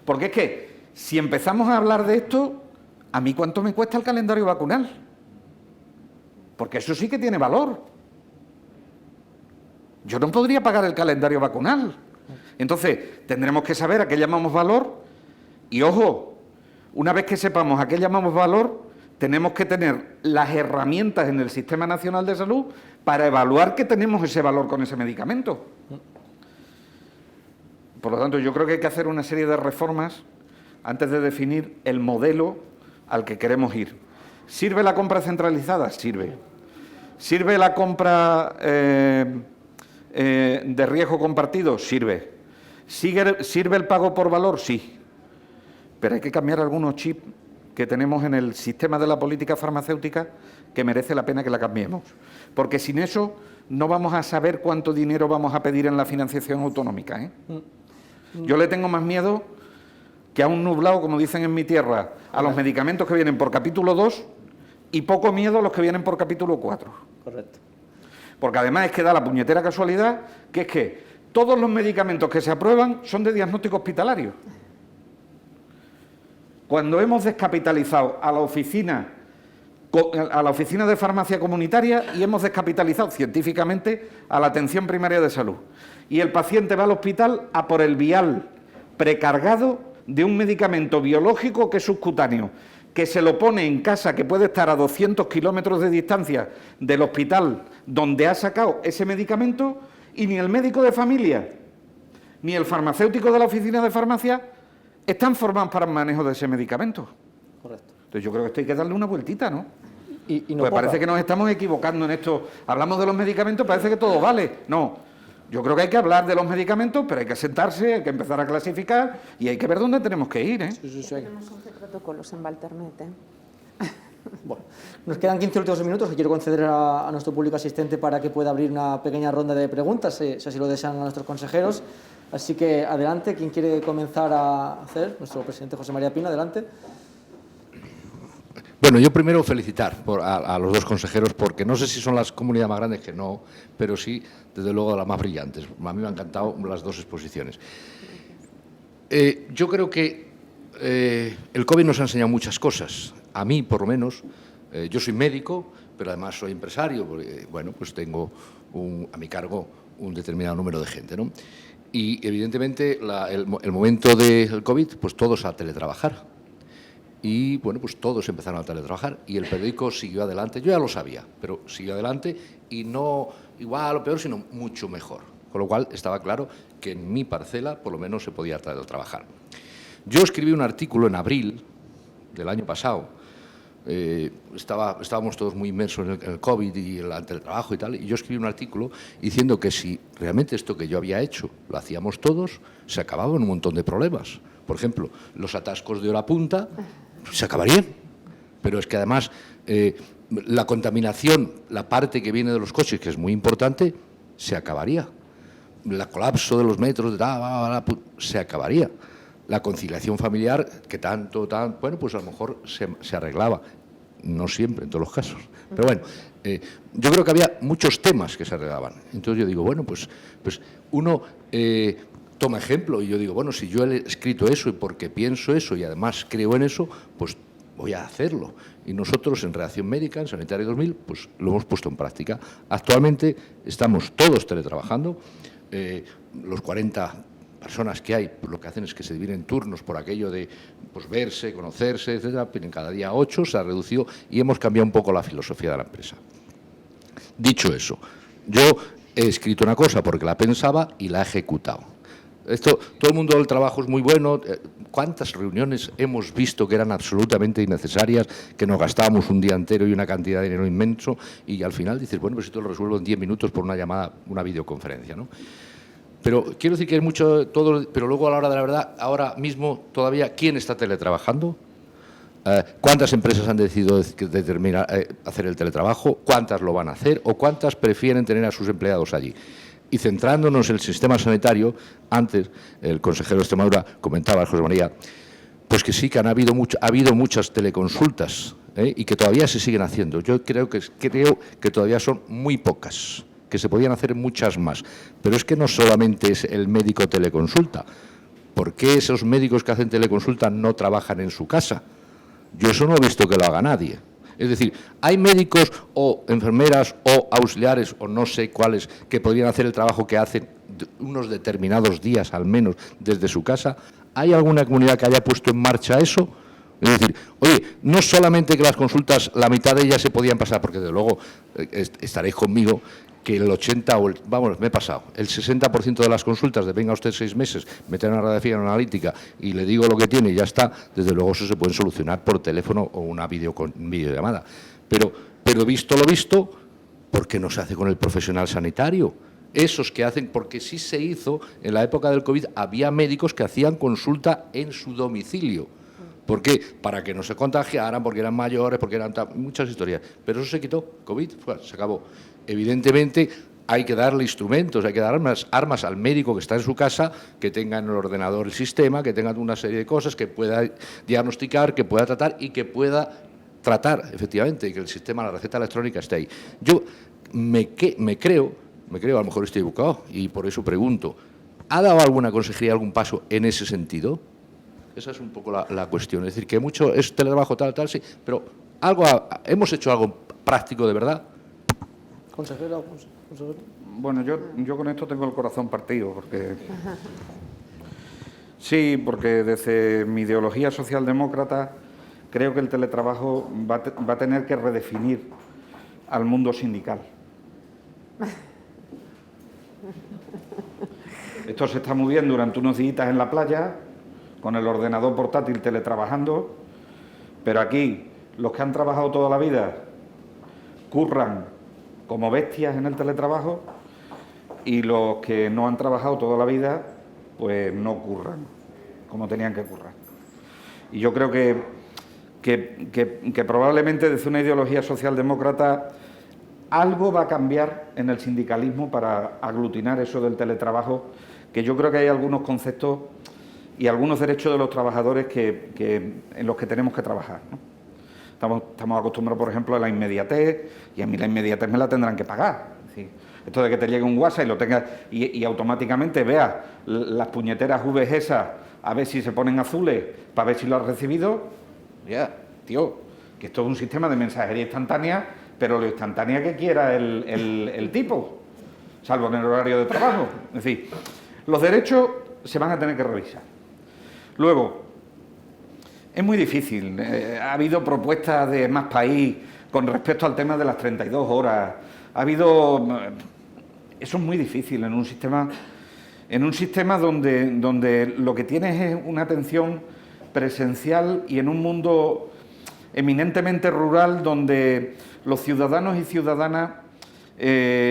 Porque es que si empezamos a hablar de esto, ¿a mí cuánto me cuesta el calendario vacunal? Porque eso sí que tiene valor. Yo no podría pagar el calendario vacunal. Entonces, tendremos que saber a qué llamamos valor y, ojo, una vez que sepamos a qué llamamos valor, tenemos que tener las herramientas en el Sistema Nacional de Salud para evaluar que tenemos ese valor con ese medicamento. Por lo tanto, yo creo que hay que hacer una serie de reformas antes de definir el modelo al que queremos ir. ¿Sirve la compra centralizada? Sirve. ¿Sirve la compra de riesgo compartido? Sirve. ¿Sirve el pago por valor? Sí. Pero hay que cambiar algunos chips que tenemos en el sistema de la política farmacéutica que merece la pena que la cambiemos. Porque sin eso no vamos a saber cuánto dinero vamos a pedir en la financiación autonómica, ¿eh? Yo le tengo más miedo que a un nublado, como dicen en mi tierra, a los medicamentos que vienen por capítulo 2 y poco miedo a los que vienen por capítulo 4. correcto. Porque además es que da la puñetera casualidad que es que todos los medicamentos que se aprueban son de diagnóstico hospitalario. Cuando hemos descapitalizado a la oficina a la oficina de farmacia comunitaria y hemos descapitalizado científicamente a la atención primaria de salud. Y el paciente va al hospital a por el vial precargado de un medicamento biológico que es subcutáneo, que se lo pone en casa, que puede estar a 200 kilómetros de distancia del hospital donde ha sacado ese medicamento, y ni el médico de familia ni el farmacéutico de la oficina de farmacia están formados para el manejo de ese medicamento. Correcto. Entonces yo creo que esto hay que darle una vueltita, ¿no? Y no pues poca. parece que nos estamos equivocando en esto. Hablamos de los medicamentos, parece que todo vale. No, yo creo que hay que hablar de los medicamentos, pero hay que sentarse, hay que empezar a clasificar y hay que ver dónde tenemos que ir, ¿eh? Sí. Tenemos 11 protocolos en Valtermet, ¿eh? Bueno, nos quedan 15 últimos minutos que quiero conceder a nuestro público asistente para que pueda abrir una pequeña ronda de preguntas, si así lo desean a nuestros consejeros. Así que adelante, ¿quién quiere comenzar a hacer? Nuestro presidente José María Pina, adelante. Bueno, yo primero felicitar a los dos consejeros, porque no sé si son las comunidades más grandes, que no, pero sí, desde luego, las más brillantes. A mí me han encantado las dos exposiciones. Yo creo que el COVID nos ha enseñado muchas cosas. A mí, por lo menos, yo soy médico, pero además soy empresario, porque, bueno, pues tengo a mi cargo un determinado número de gente, ¿no? Y, evidentemente, el momento del COVID, pues todos a teletrabajar. Y, bueno, pues todos empezaron a teletrabajar y el periódico siguió adelante. Yo ya lo sabía, pero siguió adelante y no igual o peor, sino mucho mejor. Con lo cual, estaba claro que en mi parcela, por lo menos, se podía teletrabajar. Yo escribí un artículo en abril del año pasado. Estábamos todos muy inmersos en el COVID y el teletrabajo y tal, y yo escribí un artículo diciendo que si realmente esto que yo había hecho lo hacíamos todos, se acababan un montón de problemas. Por ejemplo, los atascos de hora punta se acabarían, pero es que además la contaminación, la parte que viene de los coches, que es muy importante, se acabaría. El colapso de los metros, se acabaría. La conciliación familiar, que bueno, pues a lo mejor se arreglaba. No siempre, en todos los casos. Pero bueno, yo creo que había muchos temas que se arreglaban. Entonces yo digo, bueno, pues uno toma ejemplo y yo digo, bueno, si yo he escrito eso y porque pienso eso y además creo en eso, pues voy a hacerlo. Y nosotros en Redacción Médica, en Sanitaria 2000, pues lo hemos puesto en práctica. Actualmente estamos todos teletrabajando, los 40 personas que hay, pues lo que hacen es que se dividen en turnos por aquello de pues verse, conocerse, etcétera, pero en cada día 8 se ha reducido y hemos cambiado un poco la filosofía de la empresa. Dicho eso, yo he escrito una cosa porque la pensaba y la he ejecutado. Todo el mundo del trabajo es muy bueno. ¿Cuántas reuniones hemos visto que eran absolutamente innecesarias, que nos gastábamos un día entero y una cantidad de dinero inmenso y al final dices, bueno, pues esto lo resuelvo en 10 minutos por una llamada, una videoconferencia, ¿no? Pero quiero decir que es mucho todo, pero luego a la hora de la verdad, ahora mismo todavía, ¿quién está teletrabajando? ¿Cuántas empresas han decidido hacer el teletrabajo? ¿Cuántas lo van a hacer? ¿O cuántas prefieren tener a sus empleados allí? Y centrándonos en el sistema sanitario, antes el consejero de Extremadura comentaba, José María, pues que sí que ha habido muchas teleconsultas y que todavía se siguen haciendo. Yo creo que todavía son muy pocas, que se podían hacer muchas más. Pero es que no solamente es el médico teleconsulta. ¿Por qué esos médicos que hacen teleconsulta no trabajan en su casa? Yo eso no he visto que lo haga nadie. Es decir, hay médicos o enfermeras o auxiliares o no sé cuáles que podrían hacer el trabajo que hacen unos determinados días al menos desde su casa. ¿Hay alguna comunidad que haya puesto en marcha eso? Es decir, oye, no solamente que las consultas, la mitad de ellas se podían pasar, porque desde luego estaréis conmigo que el 80 o me he pasado, el 60% de las consultas de venga usted 6 meses, meter una radiografía analítica y le digo lo que tiene y ya está, desde luego eso se puede solucionar por teléfono o una videollamada. Pero visto lo visto, ¿por qué no se hace con el profesional sanitario? Esos que hacen, porque sí se hizo, en la época del COVID, había médicos que hacían consulta en su domicilio. ¿Por qué? Para que no se contagiaran, porque eran mayores, porque eran muchas historias. Pero eso se quitó, COVID, se acabó. Evidentemente hay que darle instrumentos, hay que dar armas al médico que está en su casa, que tenga en el ordenador el sistema, que tenga una serie de cosas, que pueda diagnosticar, que pueda tratar y que pueda tratar, efectivamente, y que el sistema, la receta electrónica esté ahí. Yo me creo, a lo mejor estoy equivocado, y por eso pregunto, ¿ha dado alguna consejería algún paso en ese sentido? Esa es un poco la cuestión. Es decir, que mucho es teletrabajo, tal, sí, pero ¿Hemos hecho algo práctico de verdad? Consejero. Bueno, yo con esto tengo el corazón partido, porque... Sí, porque desde mi ideología socialdemócrata creo que el teletrabajo va a tener que redefinir al mundo sindical. Esto se está muy bien durante unos días en la playa, con el ordenador portátil teletrabajando, pero aquí los que han trabajado toda la vida curran como bestias en el teletrabajo y los que no han trabajado toda la vida pues no curran como tenían que currar. Y yo creo que probablemente desde una ideología socialdemócrata algo va a cambiar en el sindicalismo para aglutinar eso del teletrabajo, que yo creo que hay algunos conceptos y algunos derechos de los trabajadores en los que tenemos que trabajar, ¿no? Estamos acostumbrados, por ejemplo, a la inmediatez, y a mí la inmediatez me la tendrán que pagar. Es decir, esto de que te llegue un WhatsApp y lo tengas y automáticamente veas las puñeteras Vs esas a ver si se ponen azules para ver si lo has recibido. Ya, tío, que esto es un sistema de mensajería instantánea, pero lo instantánea que quiera el tipo, salvo en el horario de trabajo. Es decir, los derechos se van a tener que revisar. Luego, es muy difícil. Ha habido propuestas de Más País con respecto al tema de las 32 horas. Eso es muy difícil en un sistema donde lo que tienes es una atención presencial y en un mundo eminentemente rural donde los ciudadanos y ciudadanas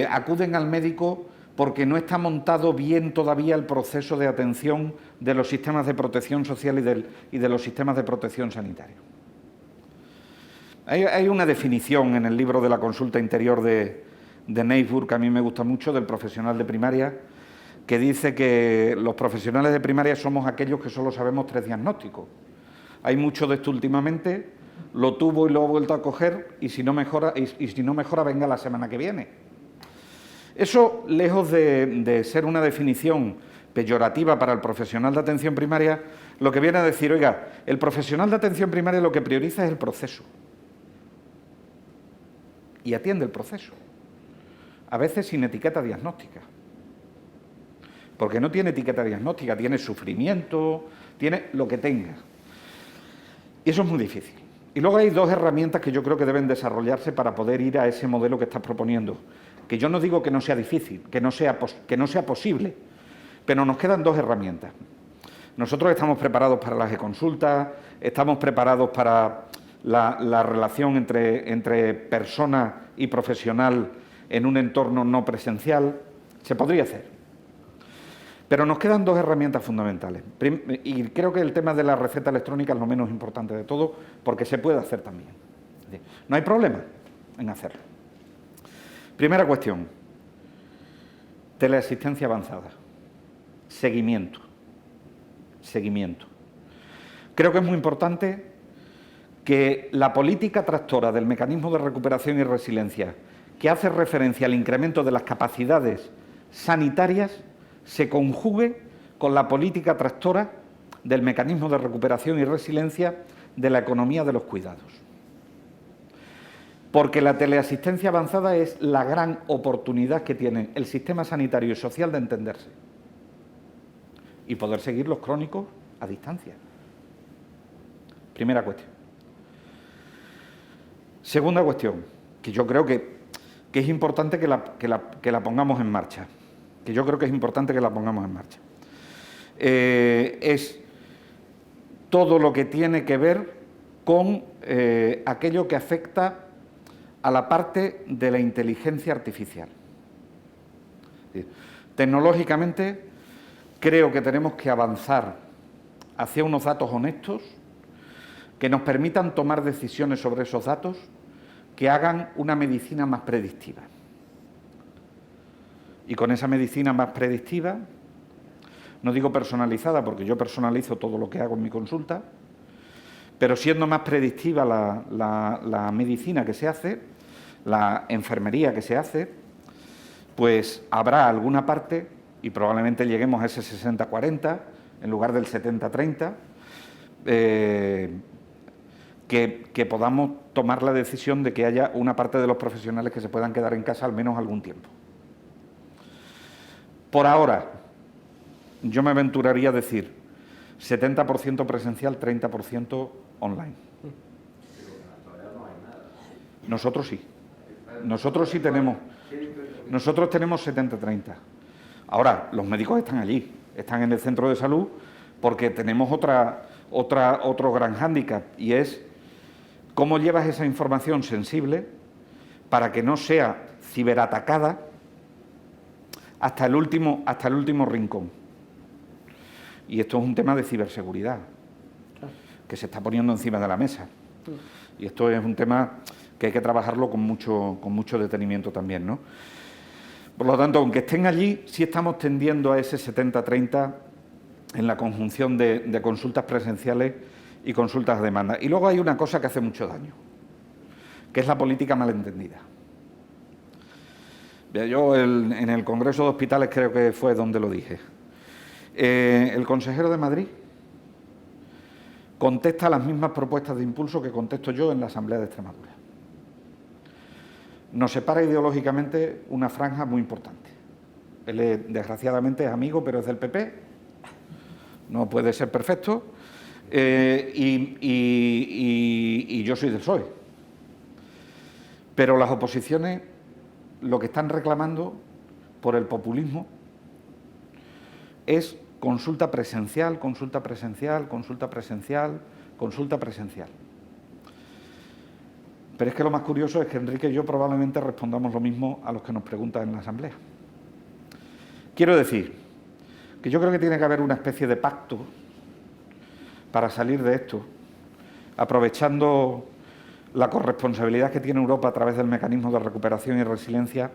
acuden al médico porque no está montado bien todavía el proceso de atención de los sistemas de protección social y de los sistemas de protección sanitaria. Hay una definición en el libro de la consulta interior de Neisburg, que a mí me gusta mucho, del profesional de primaria, que dice que los profesionales de primaria somos aquellos que solo sabemos 3 diagnósticos. Hay mucho de esto últimamente, lo tuvo y lo ha vuelto a coger, y si no mejora, venga la semana que viene. Eso, lejos de ser una definición peyorativa para el profesional de atención primaria, lo que viene a decir, oiga, el profesional de atención primaria lo que prioriza es el proceso. Y atiende el proceso. A veces sin etiqueta diagnóstica. Porque no tiene etiqueta diagnóstica, tiene sufrimiento, tiene lo que tenga. Y eso es muy difícil. Y luego hay 2 herramientas que yo creo que deben desarrollarse para poder ir a ese modelo que estás proponiendo. Que yo no digo que no sea difícil, que no sea posible, pero nos quedan 2 herramientas. Nosotros estamos preparados para las e-consultas, estamos preparados para la relación entre persona y profesional en un entorno no presencial. Se podría hacer. Pero nos quedan 2 herramientas fundamentales. Y creo que el tema de la receta electrónica es lo menos importante de todo, porque se puede hacer también. No hay problema en hacerlo. Primera cuestión, teleasistencia avanzada, seguimiento. Creo que es muy importante que la política tractora del mecanismo de recuperación y resiliencia, que hace referencia al incremento de las capacidades sanitarias, se conjugue con la política tractora del mecanismo de recuperación y resiliencia de la economía de los cuidados. Porque la teleasistencia avanzada es la gran oportunidad que tiene el sistema sanitario y social de entenderse y poder seguir los crónicos a distancia. Primera cuestión. Segunda cuestión, que yo creo que es importante que la pongamos en marcha, es todo lo que tiene que ver con aquello que afecta a la parte de la inteligencia artificial. Tecnológicamente, creo que tenemos que avanzar hacia unos datos honestos que nos permitan tomar decisiones sobre esos datos que hagan una medicina más predictiva. Y con esa medicina más predictiva, no digo personalizada porque yo personalizo todo lo que hago en mi consulta, pero siendo más predictiva la medicina que se hace, la enfermería que se hace, pues habrá alguna parte, y probablemente lleguemos a ese 60-40 en lugar del 70-30, que podamos tomar la decisión de que haya una parte de los profesionales que se puedan quedar en casa al menos algún tiempo. Por ahora, yo me aventuraría a decir 70% presencial, 30% online. Nosotros sí. Nosotros sí tenemos. Nosotros tenemos 70-30. Ahora, los médicos están allí, están en el centro de salud, porque tenemos otro gran hándicap, y es cómo llevas esa información sensible para que no sea ciberatacada hasta el último rincón. Y esto es un tema de ciberseguridad que se está poniendo encima de la mesa. Y esto es un tema que hay que trabajarlo con mucho detenimiento también, ¿no? Por lo tanto, aunque estén allí, sí estamos tendiendo a ese 70-30 en la conjunción de consultas presenciales y consultas a demanda. Y luego hay una cosa que hace mucho daño, que es la política malentendida. Yo en el Congreso de Hospitales creo que fue donde lo dije. El consejero de Madrid contesta las mismas propuestas de impulso que contesto yo en la Asamblea de Extremadura. Nos separa ideológicamente una franja muy importante. Él desgraciadamente es amigo, pero es del PP, no puede ser perfecto, y yo soy del PSOE. Pero las oposiciones lo que están reclamando por el populismo es consulta presencial, consulta presencial, consulta presencial, consulta presencial. Pero es que lo más curioso es que Enrique y yo probablemente respondamos lo mismo a los que nos preguntan en la Asamblea. Quiero decir que yo creo que tiene que haber una especie de pacto para salir de esto, aprovechando la corresponsabilidad que tiene Europa a través del mecanismo de recuperación y resiliencia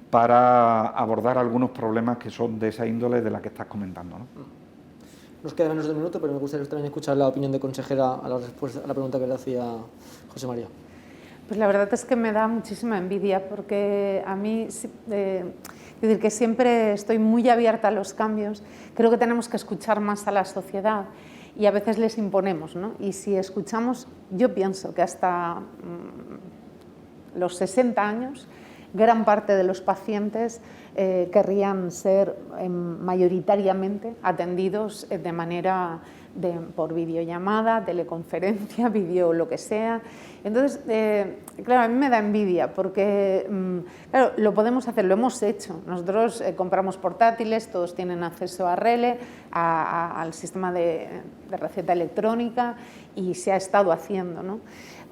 para abordar algunos problemas que son de esa índole de la que estás comentando, ¿no? Nos queda menos de un minuto, pero me gustaría también escuchar la opinión de consejera a la respuesta a la pregunta que le hacía José María. Pues la verdad es que me da muchísima envidia, porque a mí, es decir, que siempre estoy muy abierta a los cambios. Creo que tenemos que escuchar más a la sociedad y a veces les imponemos, ¿no? Y si escuchamos, yo pienso que hasta los 60 años, gran parte de los pacientes querrían ser mayoritariamente atendidos de manera por videollamada, teleconferencia, vídeo, lo que sea. Entonces, claro, a mí me da envidia porque, claro, lo podemos hacer, lo hemos hecho. Nosotros compramos portátiles, todos tienen acceso a RELE, al sistema de receta electrónica, y se ha estado haciendo, ¿no?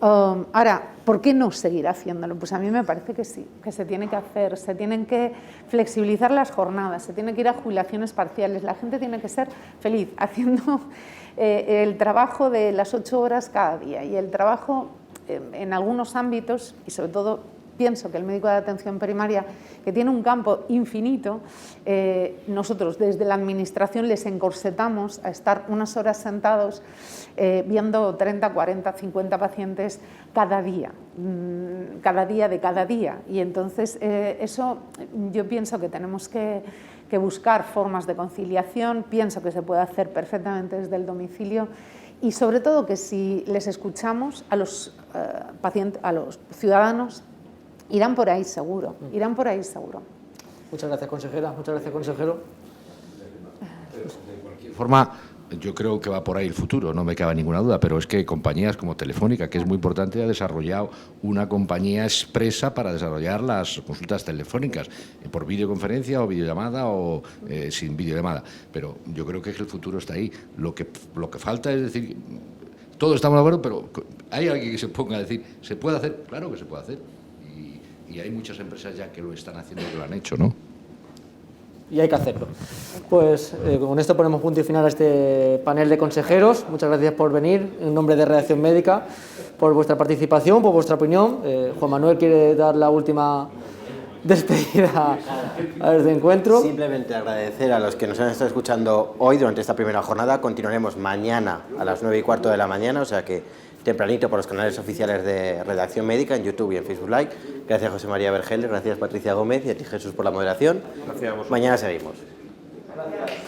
Ahora, ¿por qué no seguir haciéndolo? Pues a mí me parece que sí, que se tiene que hacer, se tienen que flexibilizar las jornadas, se tiene que ir a jubilaciones parciales, la gente tiene que ser feliz haciendo el trabajo de las 8 horas cada día, y el trabajo en algunos ámbitos, y sobre todo pienso que el médico de atención primaria, que tiene un campo infinito, nosotros desde la administración les encorsetamos a estar unas horas sentados viendo 30, 40, 50 pacientes cada día de cada día. Y entonces eso yo pienso que tenemos que buscar formas de conciliación, pienso que se puede hacer perfectamente desde el domicilio, y sobre todo que si les escuchamos a los pacientes, a los ciudadanos, irán por ahí seguro, irán por ahí seguro. Muchas gracias, consejera. Muchas gracias, consejero. De cualquier forma, yo creo que va por ahí el futuro, no me cabe ninguna duda, pero es que compañías como Telefónica, que es muy importante, ha desarrollado una compañía expresa para desarrollar las consultas telefónicas, por videoconferencia o videollamada o sin videollamada. Pero yo creo que el futuro está ahí. Lo que falta es decir, todos estamos de acuerdo, pero hay alguien que se ponga a decir, ¿se puede hacer? Claro que se puede hacer. Y hay muchas empresas ya que lo están haciendo, que lo han hecho, ¿no? Y hay que hacerlo. Pues con esto ponemos punto y final a este panel de consejeros. Muchas gracias por venir, en nombre de Redacción Médica, por vuestra participación, por vuestra opinión. Juan Manuel quiere dar la última despedida a este encuentro. Simplemente agradecer a los que nos han estado escuchando hoy durante esta primera jornada. Continuaremos mañana a las 9:15 de la mañana, o sea que tempranito por los canales oficiales de Redacción Médica en YouTube y en Facebook Live. Gracias José María Vergel, gracias Patricia Gómez y a ti Jesús por la moderación. Gracias a vosotros. Mañana seguimos. Gracias.